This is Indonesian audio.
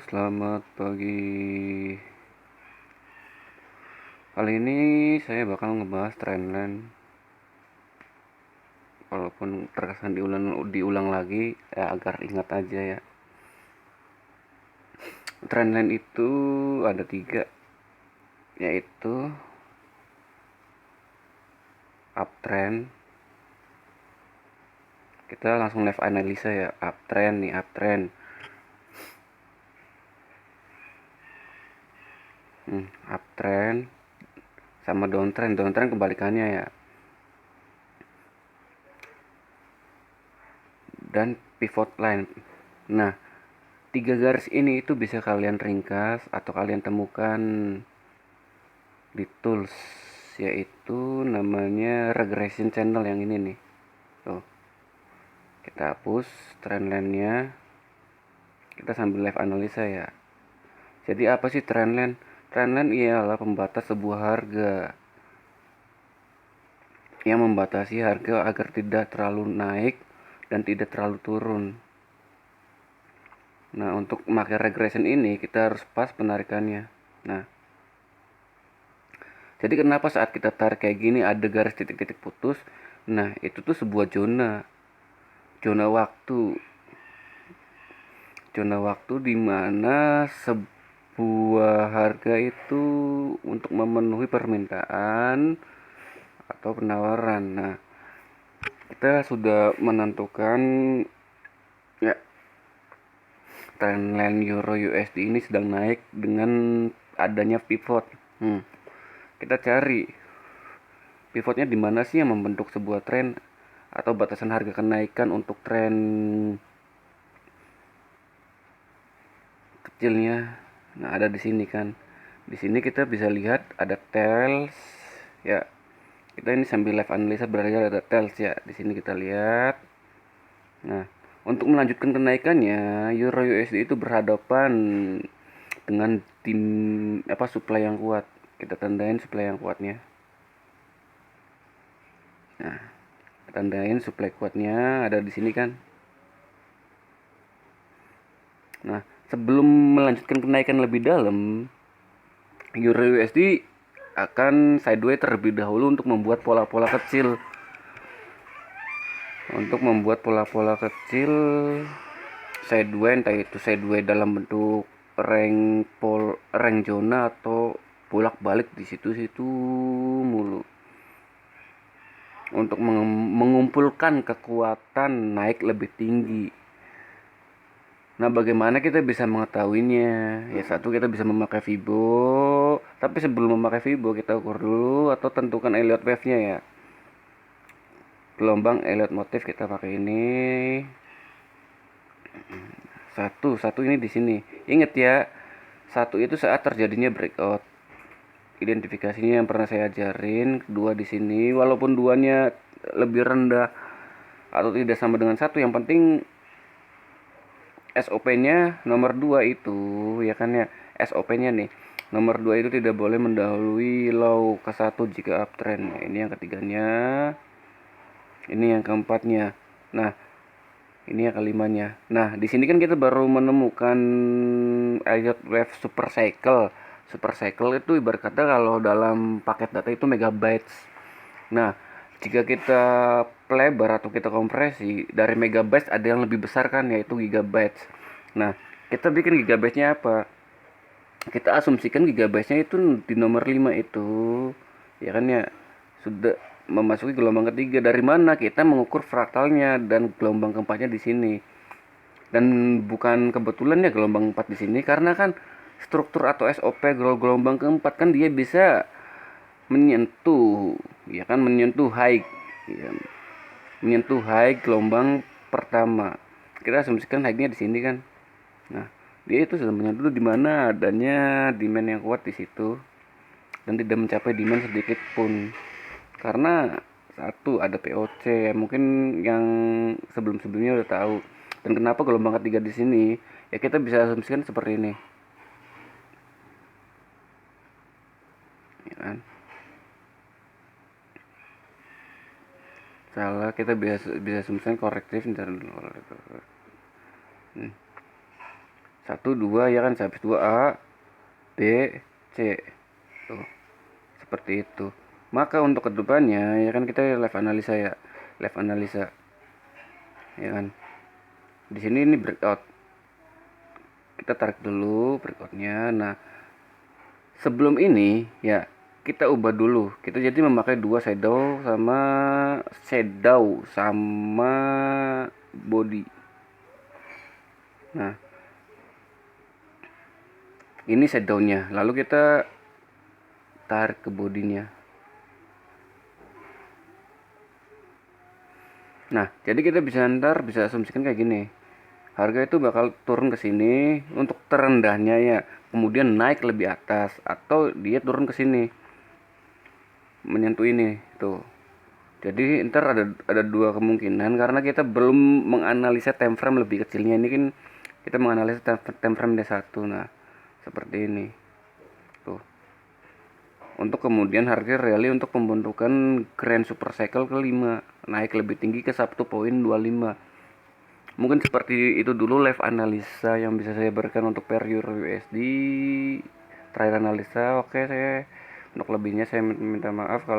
Selamat pagi. Kali ini saya bakal ngebahas trendline. Walaupun terkesan diulang lagi, ya agar ingat aja ya. Trendline itu ada 3, yaitu uptrend. Kita langsung live analisa ya, uptrend nih, uptrend. Uptrend sama downtrend. Downtrend kebalikannya ya. Dan pivot line. Nah, 3 garis ini itu bisa kalian ringkas atau kalian temukan di tools, yaitu namanya regression channel yang ini nih. Tuh, kita hapus trendline-nya, kita sambil live analisa ya. Jadi apa sih trendline? Trendline ialah pembatas sebuah harga yang membatasi harga agar tidak terlalu naik dan tidak terlalu turun. Nah, untuk memakai regression ini kita harus pas penarikannya. Nah, jadi kenapa saat kita tarik kayak gini ada garis titik-titik putus? Nah, itu tuh sebuah zona waktu. Zona waktu di mana sebuah harga itu untuk memenuhi permintaan atau penawaran. Nah, kita sudah menentukan ya, trendline Euro USD ini sedang naik dengan adanya pivot. Kita cari pivotnya di mana sih yang membentuk sebuah tren atau batasan harga kenaikan untuk tren kecilnya. Nah, ada di sini kan. Di sini kita bisa lihat ada tails ya. Kita ini sambil live analisa berarti ada tails ya. Di sini kita lihat. Nah, untuk melanjutkan kenaikannya, Euro USD itu berhadapan dengan tim supply yang kuat. Kita tandain supply yang kuatnya. Nah, tandain supply kuatnya ada di sini kan. Nah, sebelum melanjutkan kenaikan lebih dalam, Euro USD akan sideways terlebih dahulu untuk membuat pola-pola kecil. Untuk membuat pola-pola kecil sideways, entah itu sideways dalam bentuk rank zona atau bolak-balik di situ-situ mulu. Untuk mengumpulkan kekuatan naik lebih tinggi. Nah, bagaimana kita bisa mengetahuinya? Ya, satu, kita bisa memakai Fibo. Tapi sebelum memakai Fibo, kita ukur dulu atau tentukan Elliott wave-nya ya. Gelombang Elliott motif kita pakai ini. Satu ini di sini. Ingat ya, satu itu saat terjadinya breakout. Identifikasinya yang pernah saya ajarin. Dua di sini, walaupun duanya lebih rendah atau tidak sama dengan satu, yang penting SOP-nya nomor 2 itu ya kan ya. SOP-nya nih, nomor 2 itu tidak boleh mendahului low ke 1 jika uptrend. Nah, ini yang ketiganya. Ini yang keempatnya. Nah, ini yang kelimanya. Nah, di sini kan kita baru menemukan Elliott wave super cycle. Super cycle itu ibarat kata kalau dalam paket data itu megabytes. Nah, jika kita pelebar atau kita kompresi dari megabytes ada yang lebih besar kan, yaitu gigabytes. Nah, kita bikin gigabytes-nya apa? Kita asumsikan gigabytes-nya itu di nomor 5 itu. Ya kan ya, sudah memasuki gelombang ketiga. Dari mana kita mengukur fraktalnya dan gelombang keempatnya di sini. Dan bukan kebetulan ya gelombang 4 di sini, karena kan struktur atau SOP gelombang keempat kan dia bisa menyentuh ya kan, menyentuh high ya, menyentuh high gelombang pertama. Kita asumsikan high-nya di sini kan. Nah, dia itu sudah menyentuh di mana adanya demand yang kuat di situ dan tidak mencapai demand sedikit pun. Karena satu, ada POC, mungkin yang sebelum-sebelumnya udah tahu. Dan kenapa gelombang ketiga di sini? Ya kita bisa asumsikan seperti ini. Ya kan? Salah, kita bisa asumsikan korektif. 1 2 ya kan, habis 2A B C tuh, seperti itu. Maka untuk kedepannya ya kan kita live analisa ya kan. Di sini ini breakout, kita tarik dulu breakoutnya. Nah sebelum ini ya kita ubah dulu, kita jadi memakai dua shadow sama body. Nah ini shadownya, lalu kita tarik ke bodinya. Nah jadi kita bisa asumsikan kayak gini, harga itu bakal turun ke sini untuk terendahnya ya, kemudian naik lebih atas, atau dia turun ke sini menyentuh ini tuh. Jadi ntar ada dua kemungkinan, karena kita belum menganalisa time frame lebih kecilnya. Ini kan kita menganalisa time frame D1. Nah seperti ini tuh, untuk kemudian harga rally untuk pembentukan grand super cycle kelima, naik lebih tinggi ke 1,25. Mungkin seperti itu dulu live analisa yang bisa saya berikan untuk per euro USD terakhir analisa. Oke, saya untuk lebihnya saya minta maaf kalau